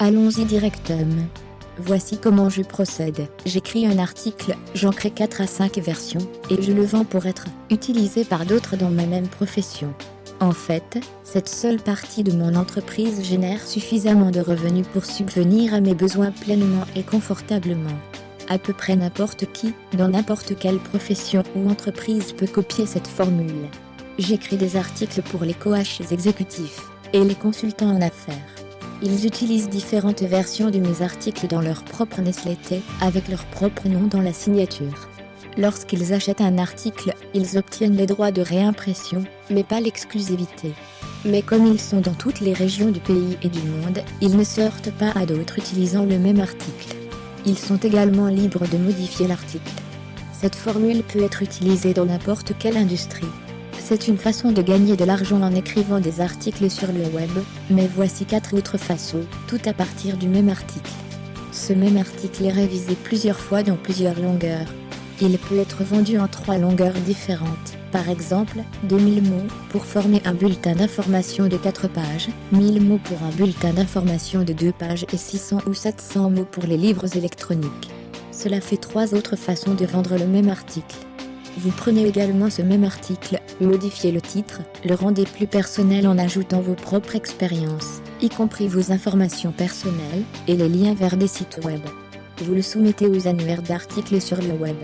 Allons-y directement. Voici comment je procède. J'écris un article, j'en crée 4 à 5 versions, et je le vends pour être utilisé par d'autres dans ma même profession. En fait, cette seule partie de mon entreprise génère suffisamment de revenus pour subvenir à mes besoins pleinement et confortablement. À peu près n'importe qui, dans n'importe quelle profession ou entreprise peut copier cette formule. J'écris des articles pour les coachs exécutifs et les consultants en affaires. Ils utilisent différentes versions de mes articles dans leur propre newsletter, avec leur propre nom dans la signature. Lorsqu'ils achètent un article, ils obtiennent les droits de réimpression, mais pas l'exclusivité. Mais comme ils sont dans toutes les régions du pays et du monde, ils ne se heurtent pas à d'autres utilisant le même article. Ils sont également libres de modifier l'article. Cette formule peut être utilisée dans n'importe quelle industrie. C'est une façon de gagner de l'argent en écrivant des articles sur le web, mais voici 4 autres façons, tout à partir du même article. Ce même article est révisé plusieurs fois dans plusieurs longueurs. Il peut être vendu en 3 longueurs différentes, par exemple, 2000 mots pour former un bulletin d'information de 4 pages, 1000 mots pour un bulletin d'information de 2 pages et 600 ou 700 mots pour les livres électroniques. Cela fait 3 autres façons de vendre le même article. Vous prenez également ce même article, modifiez le titre, le rendez plus personnel en ajoutant vos propres expériences, y compris vos informations personnelles, et les liens vers des sites web. Vous le soumettez aux annuaires d'articles sur le web.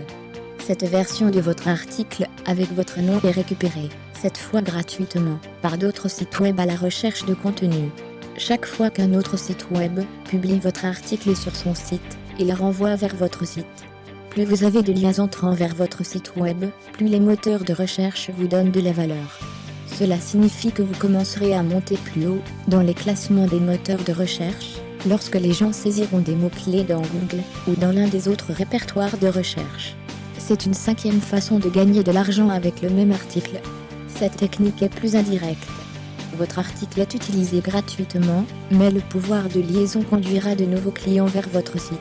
Cette version de votre article, avec votre nom, est récupérée, cette fois gratuitement, par d'autres sites web à la recherche de contenu. Chaque fois qu'un autre site web publie votre article sur son site, il renvoie vers votre site. Plus vous avez de liens entrant vers votre site web, plus les moteurs de recherche vous donnent de la valeur. Cela signifie que vous commencerez à monter plus haut dans les classements des moteurs de recherche, lorsque les gens saisiront des mots-clés dans Google ou dans l'un des autres répertoires de recherche. C'est une 5e façon de gagner de l'argent avec le même article. Cette technique est plus indirecte. Votre article est utilisé gratuitement, mais le pouvoir de liaison conduira de nouveaux clients vers votre site.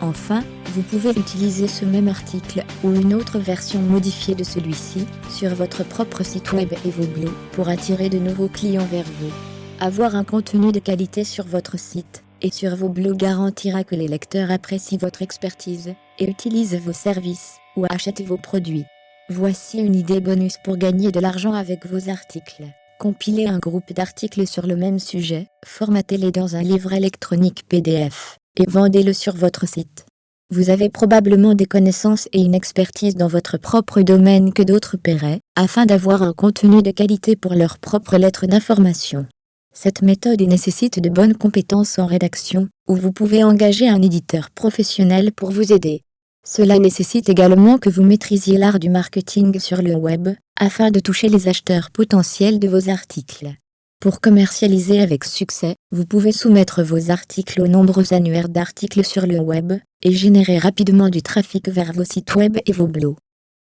Enfin, vous pouvez utiliser ce même article, ou une autre version modifiée de celui-ci, sur votre propre site web et vos blogs, pour attirer de nouveaux clients vers vous. Avoir un contenu de qualité sur votre site et sur vos blogs garantira que les lecteurs apprécient votre expertise, et utilisent vos services, ou achètent vos produits. Voici une idée bonus pour gagner de l'argent avec vos articles. Compilez un groupe d'articles sur le même sujet, formatez-les dans un livre électronique PDF, et vendez-le sur votre site. Vous avez probablement des connaissances et une expertise dans votre propre domaine que d'autres paieraient, afin d'avoir un contenu de qualité pour leur propre lettre d'information. Cette méthode nécessite de bonnes compétences en rédaction, où vous pouvez engager un éditeur professionnel pour vous aider. Cela nécessite également que vous maîtrisiez l'art du marketing sur le web, afin de toucher les acheteurs potentiels de vos articles. Pour commercialiser avec succès, vous pouvez soumettre vos articles aux nombreux annuaires d'articles sur le web, et générer rapidement du trafic vers vos sites web et vos blogs.